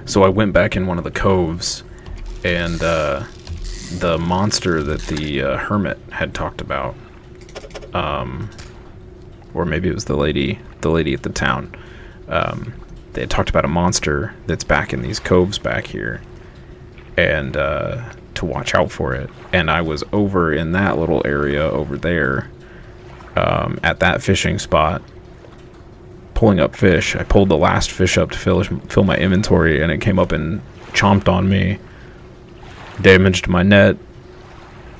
So I went back in one of the coves, and the monster that the hermit had talked about, or maybe it was the lady at the town. They had talked about a monster that's back in these coves back here, and to watch out for it. And I was over in that little area over there, at that fishing spot, pulling up fish. I pulled the last fish up to fill my inventory, and it came up and chomped on me, damaged my net,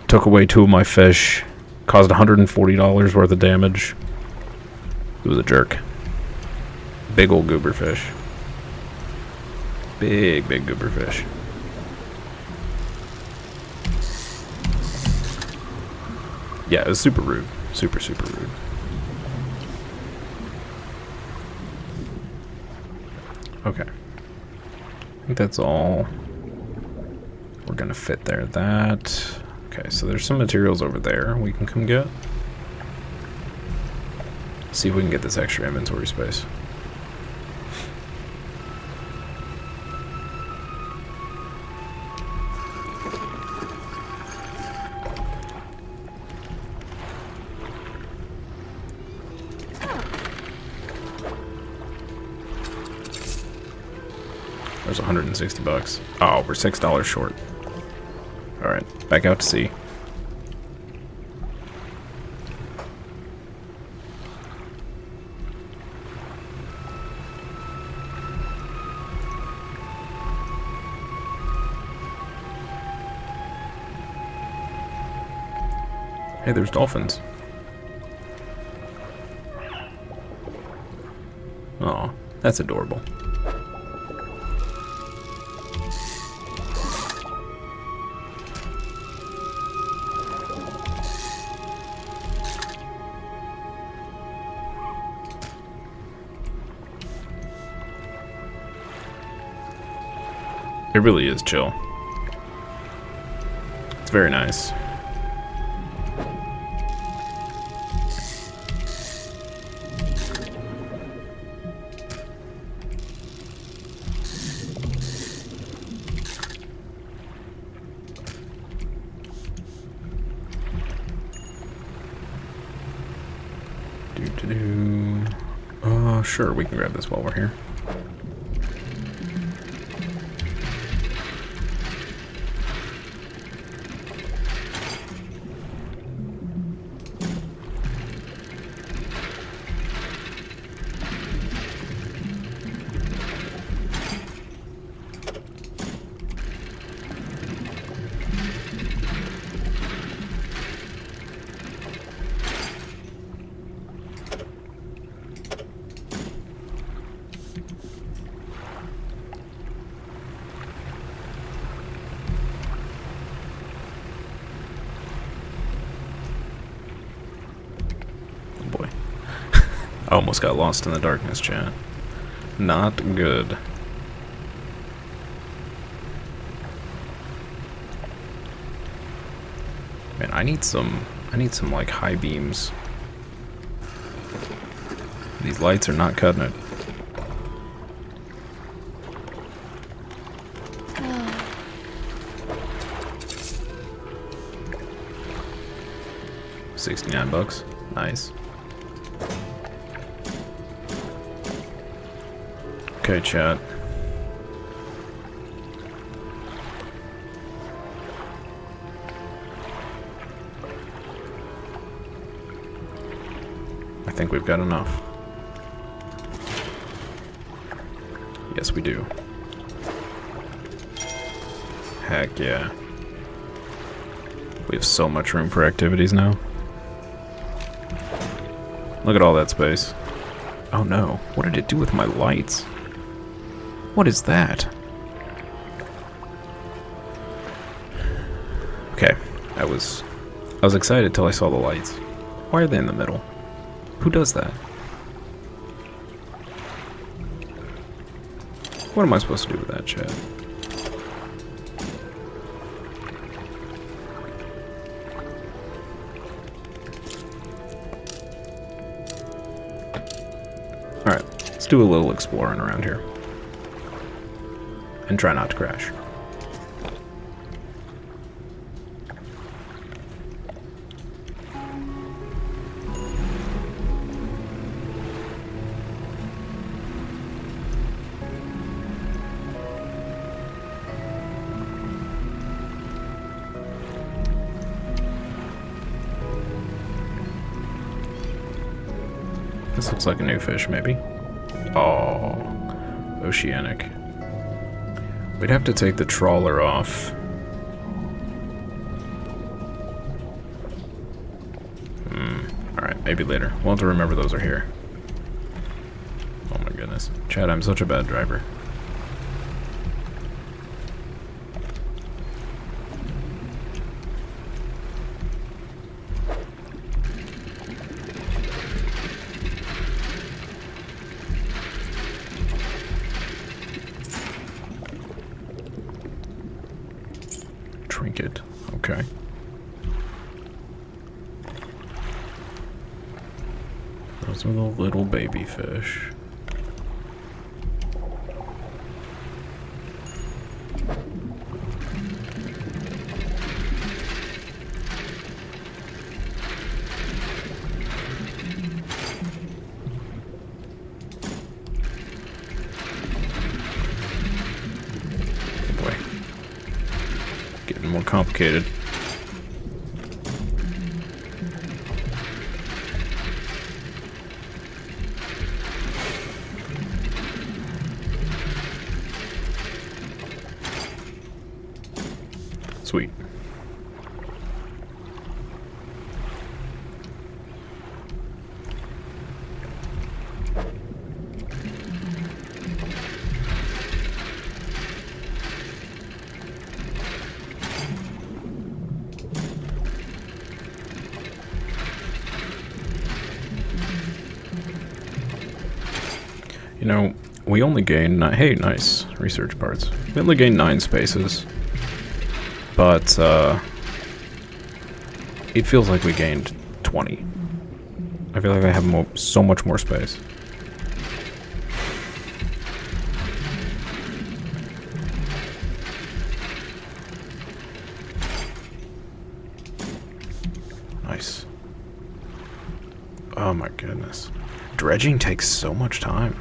took away 2 of my fish, caused $140 worth of damage. It was a jerk. Big old goober fish. Big goober fish. Yeah, it was super rude. Super rude. Okay. I think that's all we're gonna fit there. That. Okay, so there's some materials over there we can come get. See if we can get this extra inventory space. There's $160. Oh, we're $6 short. Alright, back out to sea. Hey, there's dolphins. Oh, that's adorable. It really is chill. It's very nice. Sure, we can grab this while we're here. I almost got lost in the darkness, chat. Not good. Man, I need some like high beams. These lights are not cutting it. $69. Nice. Okay, chat. I think we've got enough. Yes, we do. Heck yeah. We have so much room for activities now. Look at all that space. Oh no, what did it do with my lights? What is that? Okay, I was excited till I saw the lights. Why are they in the middle? Who does that? What am I supposed to do with that, chat? Alright, let's do a little exploring around here. and try not to crash. This looks like a new fish, maybe. Oh, oceanic. We'd have to take the trawler off. Alright, maybe later. We'll have to remember those are here. Oh my goodness. Chad, I'm such a bad driver. Trinket. Okay. Those are the little baby fish. Getting more complicated. Sweet. You know, we only gain hey, nice research parts. We only gain 9 spaces, but it feels like we gained 20. I feel like I have so much more space. Nice. Oh my goodness. Dredging takes so much time.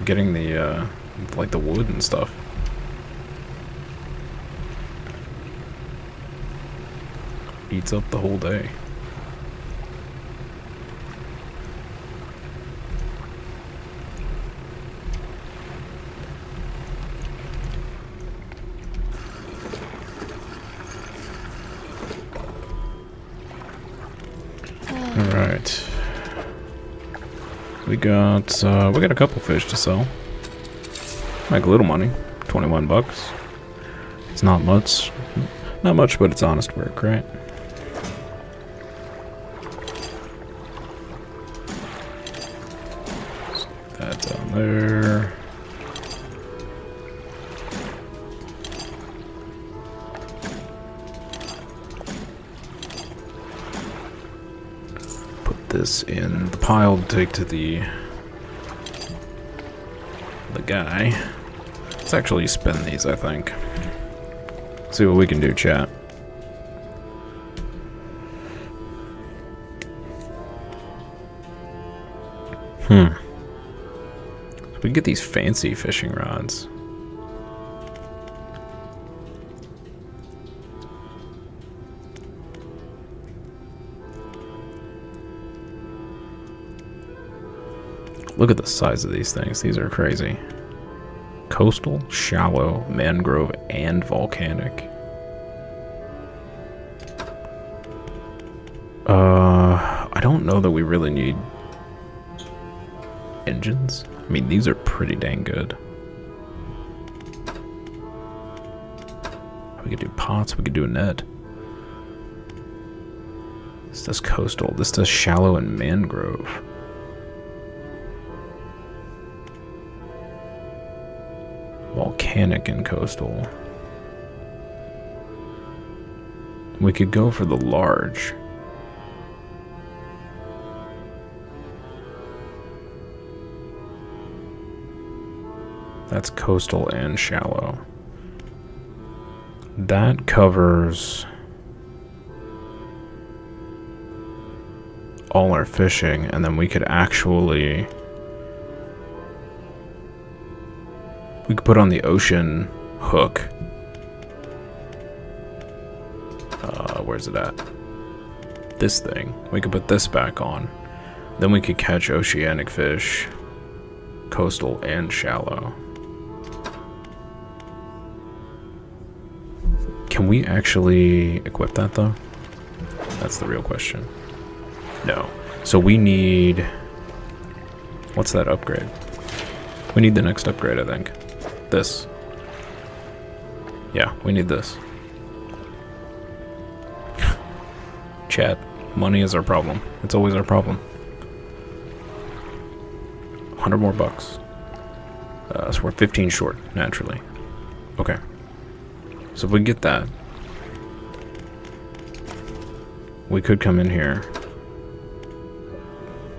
Getting the, like the wood and stuff. Eats up the whole day. Alright. We got a couple fish to sell. Make a little money. 21 bucks. It's not much. Not much, but it's honest work, right? That down there. This in the pile to take to the guy. Let's actually spin these, I think. See what we can do, chat. So we can get these fancy fishing rods. Look at the size of these things. These are crazy. Coastal, shallow, mangrove, and volcanic. I don't know that we really need engines. I mean, these are pretty dang good. We could do pots. We could do a net. This does coastal. This does shallow and mangrove. Volcanic and coastal. We could go for the large. That's coastal and shallow. That covers all our fishing, and then we could actually... We could put on the ocean hook. Where's it at? This thing. We could put this back on. Then we could catch oceanic fish, coastal and shallow. Can we actually equip that though? That's the real question. No. So we need... What's that upgrade? We need the next upgrade, I think. This. Yeah, we need this. Chat. Money is our problem. It's always our problem. 100 more bucks. So we're 15 short, naturally. Okay. So if we get that, we could come in here.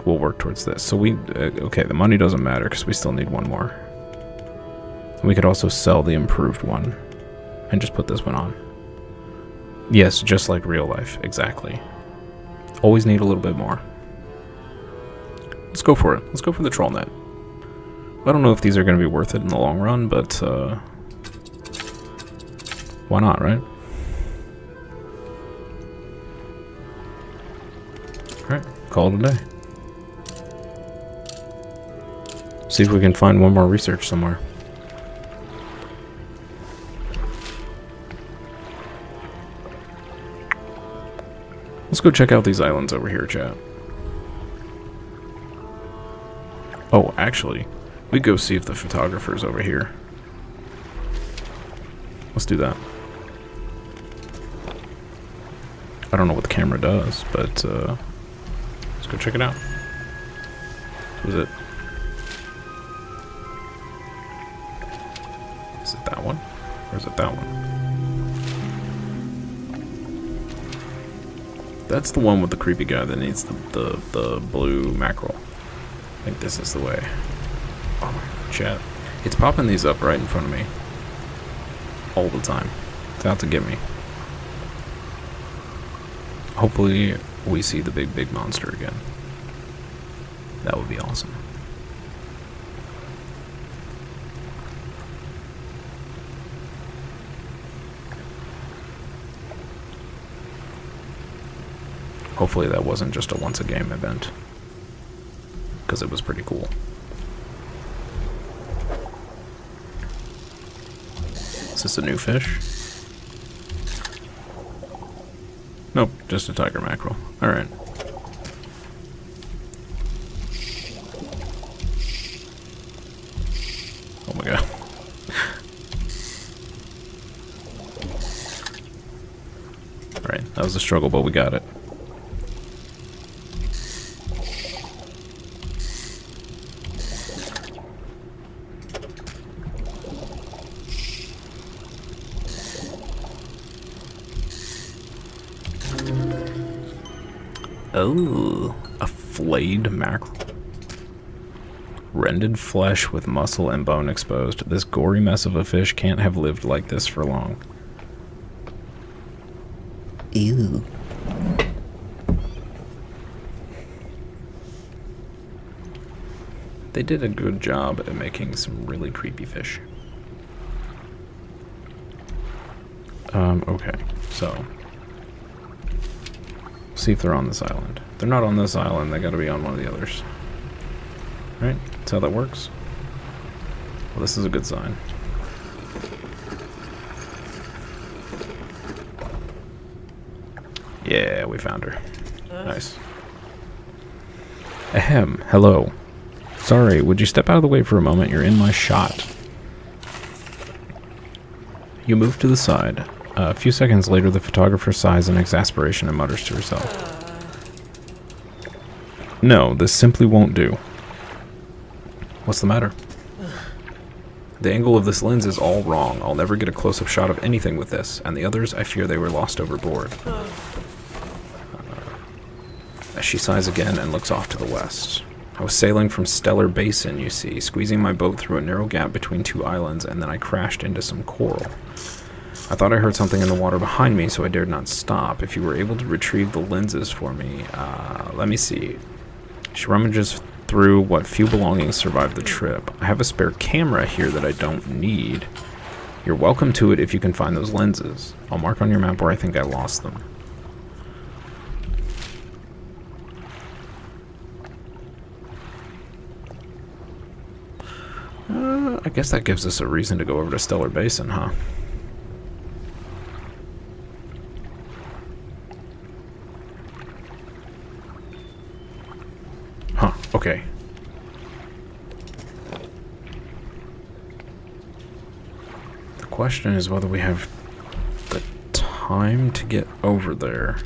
We'll work towards this. So we... okay, the money doesn't matter because we still need one more. We could also sell the improved one and just put this one on. Yes, just like real life. Exactly. Always need a little bit more. Let's go for it. Let's go for the troll net. I don't know if these are going to be worth it in the long run, but why not, right? Alright, call it a day. See if we can find one more research somewhere. Let's go check out these islands over here, chat. Oh, actually, we go see if the photographer's over here. Let's do that. I don't know what the camera does, but let's go check it out. Was it? Is it that one? Or is it that one? That's the one with the creepy guy that needs the blue mackerel. I think this is the way. Oh my chat. It's popping these up right in front of me. All the time. It's out to get me. Hopefully we see the big monster again. That would be awesome. Hopefully that wasn't just a once a game event, because it was pretty cool. Is this a new fish? Nope, just a tiger mackerel. Alright. Oh my god. Alright, that was a struggle, but we got it. Oh, a flayed mackerel. Rended flesh with muscle and bone exposed. This gory mess of a fish can't have lived like this for long. Ew. They did a good job at making some really creepy fish. Okay, so... see if they're on this island. If they're not on this island, they gotta be on one of the others. Right? That's how that works. Well, this is a good sign. Yeah, we found her. Nice. Ahem, hello. Sorry, would you step out of the way for a moment? You're in my shot. You move to the side. A few seconds later, the photographer sighs in exasperation and mutters to herself. No, this simply won't do. What's the matter? The angle of this lens is all wrong. I'll never get a close-up shot of anything with this, and the others, I fear they were lost overboard. As she sighs again and looks off to the west. I was sailing from Stellar Basin, you see, squeezing my boat through a narrow gap between two islands, and then I crashed into some coral. I thought I heard something in the water behind me, so I dared not stop. If you were able to retrieve the lenses for me, let me see. She rummages through what few belongings survived the trip. I have a spare camera here that I don't need. You're welcome to it if you can find those lenses. I'll mark on your map where I think I lost them. I guess that gives us a reason to go over to Stellar Basin, huh? Huh, okay. The question is whether we have the time to get over there.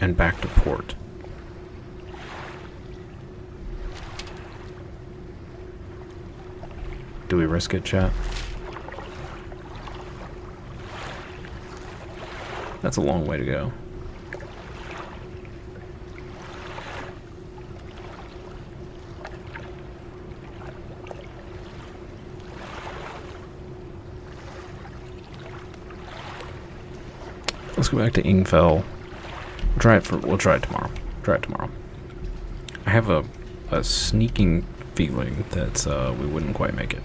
And back to port. Do we risk it, chat? That's a long way to go. Let's go back to Ingfell. We'll try it tomorrow. I have a sneaking feeling that we wouldn't quite make it.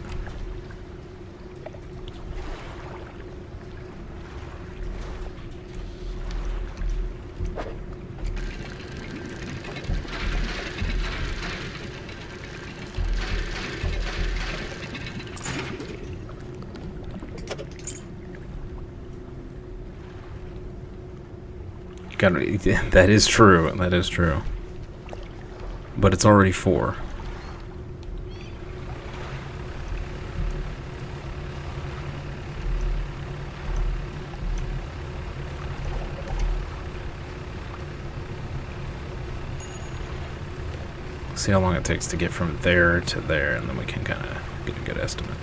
That is true. That is true. But it's already 4. See how long it takes to get from there to there, and then we can kind of get a good estimate.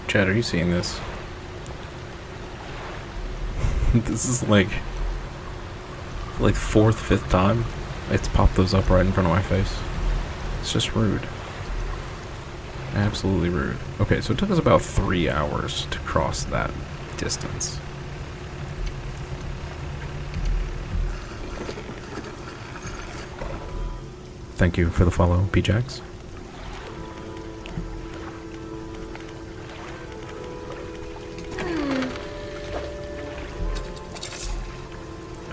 Chad, are you seeing this? This is like 4th, 5th time it's popped those up right in front of my face. It's just rude. Absolutely rude. Okay, so it took us about 3 hours to cross that distance. Thank you for the follow, P-Jax.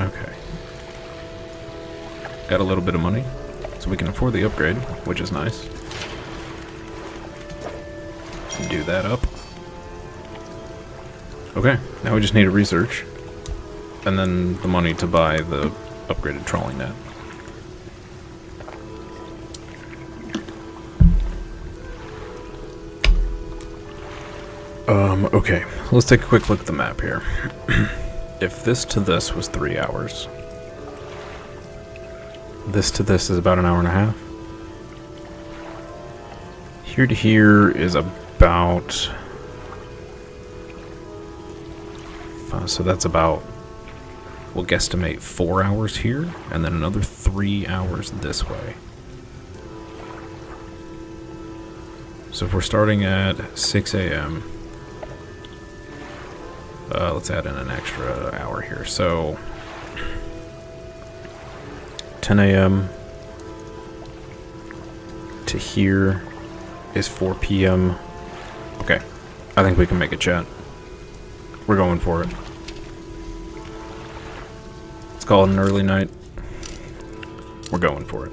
Okay. Got a little bit of money, so we can afford the upgrade, which is nice. Do that up. Okay, now we just need to research. And then the money to buy the upgraded trawling net. Okay, let's take a quick look at the map here. If this to this was 3 hours, this to this is about an hour and a half. Here to here is about, so that's about, we'll guesstimate 4 hours here, and then another 3 hours this way. So if we're starting at 6 a.m., let's add in an extra hour here. So 10 a.m. to here is 4 p.m. Okay, I think we can make it, chat. We're going for it. Let's call it an early night. We're going for it.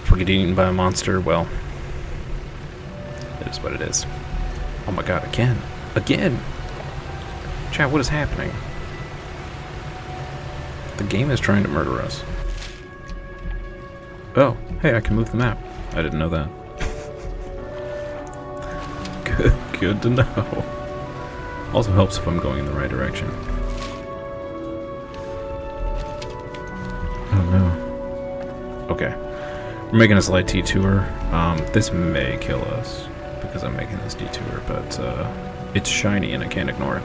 If we get eaten by a monster, well, it is what it is. Oh my god, again. Again! Chat, what is happening? The game is trying to murder us. Oh, hey, I can move the map. I didn't know that. Good to know. Also helps if I'm going in the right direction. Oh no. Okay. We're making a slight detour. This may kill us because I'm making this detour, but it's shiny and I can't ignore it.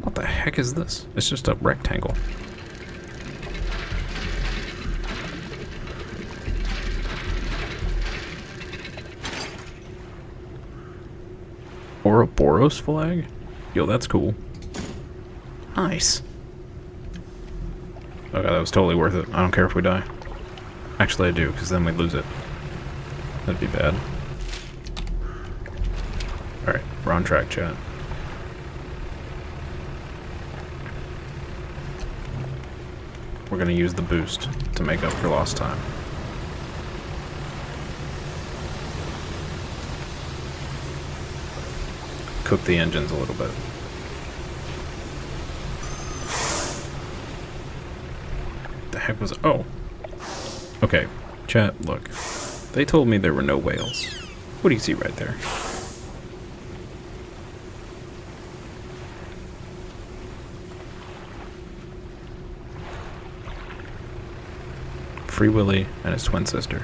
What the heck is this? It's just a rectangle. Ouroboros flag? Yo, that's cool. Nice. Okay, that was totally worth it. I don't care if we die. Actually, I do, because then we lose it. That'd be bad. Alright, we're on track, chat. We're gonna use the boost to make up for lost time. Cook the engines a little bit. The heck was... Oh. Okay, chat, look. They told me there were no whales. What do you see right there? Free Willy and his twin sister.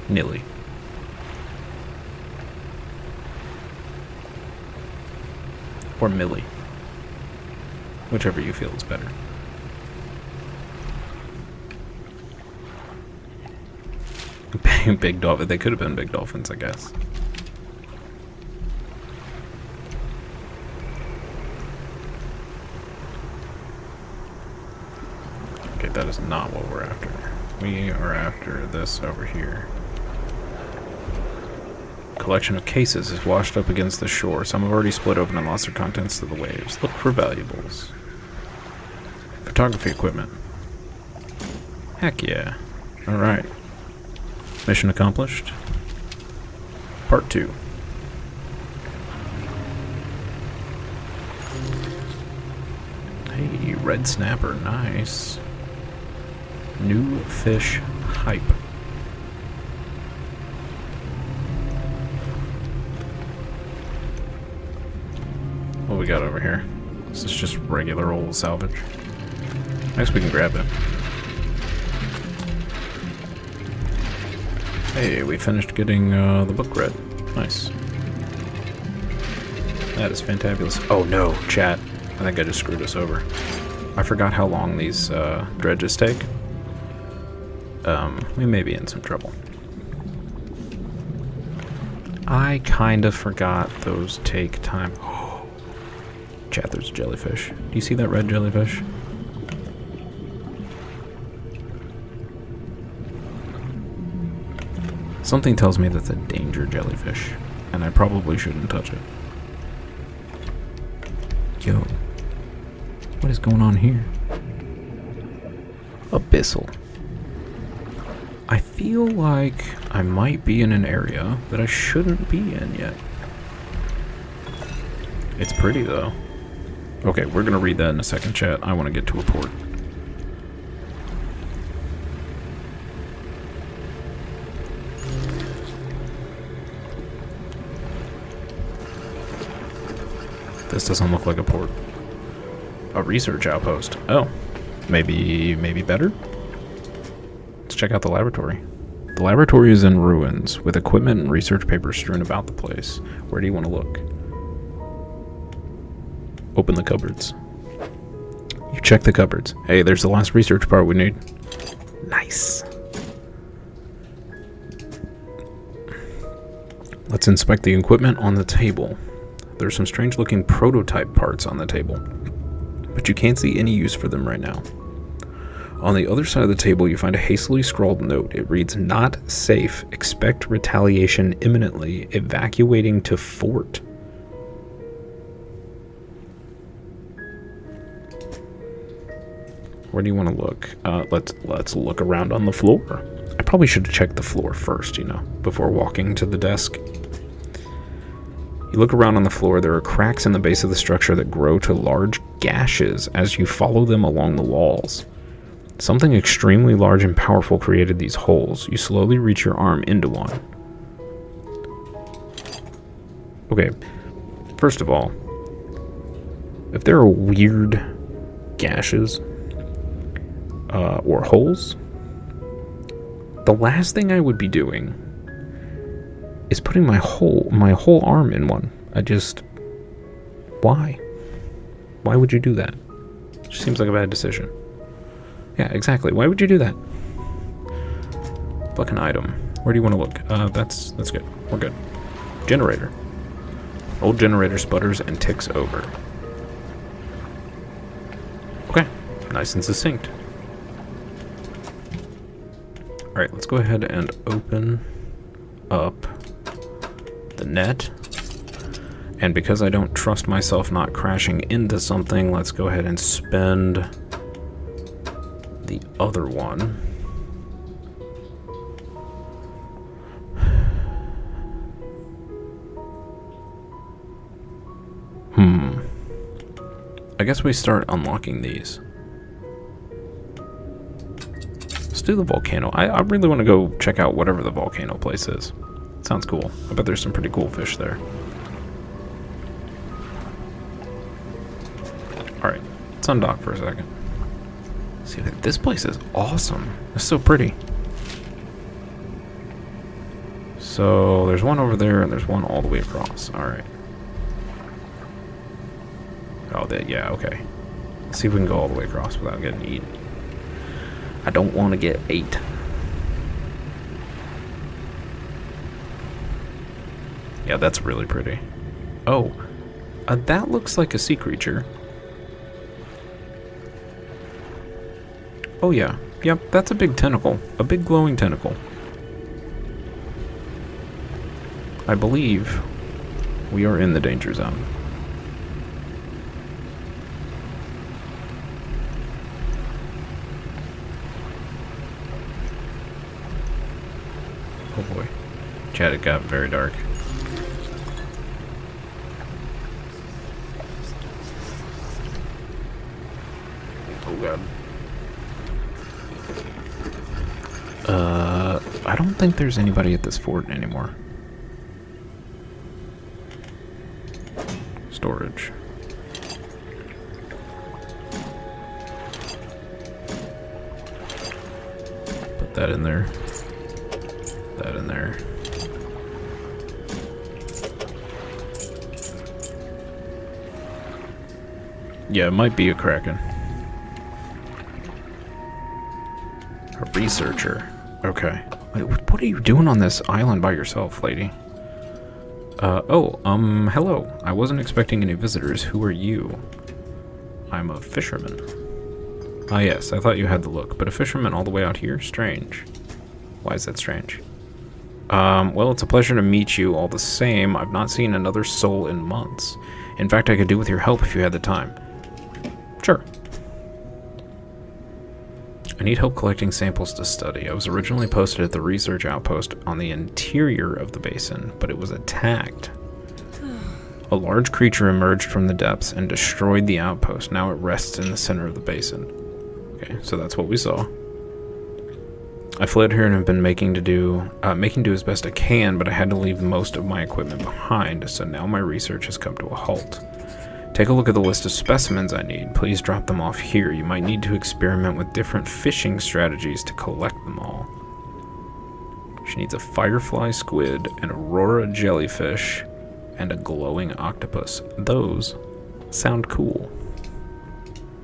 Nilly. Or Millie. Whichever you feel is better. Big dolphin. They could have been big dolphins, I guess. Okay, that is not what we're after. We are after this over here. Collection of cases is washed up against the shore. Some have already split open and lost their contents to the waves. Look for valuables. Photography equipment. Heck yeah. Alright. Mission accomplished. Part 2. Hey, red snapper. Nice. New fish hype. What we got over here? This is just regular old salvage. I guess we can grab it. Hey, we finished getting the book read. Nice. That is fantabulous. Oh no, chat. I think I just screwed us over. I forgot how long these dredges take. We may be in some trouble. I kind of forgot those take time. Chat, there's a jellyfish. Do you see that red jellyfish? Something tells me that's a danger jellyfish, and I probably shouldn't touch it. Yo, what is going on here? Abyssal. I feel like I might be in an area that I shouldn't be in yet. It's pretty though. Okay, we're gonna read that in a second, chat. I want to get to a port. This doesn't look like a port. A research outpost. Oh, maybe better? Let's check out the laboratory. The laboratory is in ruins, with equipment and research papers strewn about the place. Where do you want to look? Open the cupboards. You check the cupboards. Hey, there's the last research part we need. Nice. Let's inspect the equipment on the table. There's some strange looking prototype parts on the table, but you can't see any use for them right now. On the other side of the table, you find a hastily scrawled note. It reads, "Not safe. Expect retaliation imminently. Evacuating to fort." Where do you want to look? Let's look around on the floor. I probably should have checked the floor first, before walking to the desk. You look around on the floor. There are cracks in the base of the structure that grow to large gashes as you follow them along the walls. Something extremely large and powerful created these holes. You slowly reach your arm into one. Okay, first of all, if there are weird gashes or holes, the last thing I would be doing is putting my whole arm in one. Why? Why would you do that? It just seems like a bad decision. Yeah, exactly. Why would you do that? Book an item. Where do you want to look? That's good. We're good. Generator. Old generator sputters and ticks over. Okay. Nice and succinct. Alright, let's go ahead and open up the net. And because I don't trust myself not crashing into something, let's go ahead and spend the other one. I guess we start unlocking these. Let's do the volcano. I really want to go check out whatever the volcano place is. It sounds cool. I bet there's some pretty cool fish there. Alright, let's undock for a second. See, this place is awesome. It's so pretty. So, there's one over there, and there's one all the way across. Alright. Oh, yeah, okay. Let's see if we can go all the way across without getting eaten. I don't want to get ate. Yeah, that's really pretty. Oh, that looks like a sea creature. Oh yeah, yep, that's a big tentacle. A big glowing tentacle. I believe we are in the danger zone. Oh boy. Chat, it got very dark. Oh god. I don't think there's anybody at this fort anymore. Storage. Put that in there. That in there. Yeah, it might be a kraken. A researcher. Okay. Wait, what are you doing on this island by yourself, lady? Hello. I wasn't expecting any visitors. Who are you? I'm a fisherman. Ah, yes, I thought you had the look, but a fisherman all the way out here? Strange. Why is that strange? Well, it's a pleasure to meet you all the same. I've not seen another soul in months. In fact, I could do with your help if you had the time. Sure. I need help collecting samples to study. I was originally posted at the research outpost on the interior of the basin, but it was attacked. A large creature emerged from the depths and destroyed the outpost. Now it rests in the center of the basin. Okay, so that's what we saw. I fled here and have been making do as best I can, but I had to leave most of my equipment behind, so now my research has come to a halt. Take a look at the list of specimens I need. Please drop them off here. You might need to experiment with different fishing strategies to collect them all. She needs a firefly squid, an aurora jellyfish, and a glowing octopus. Those sound cool.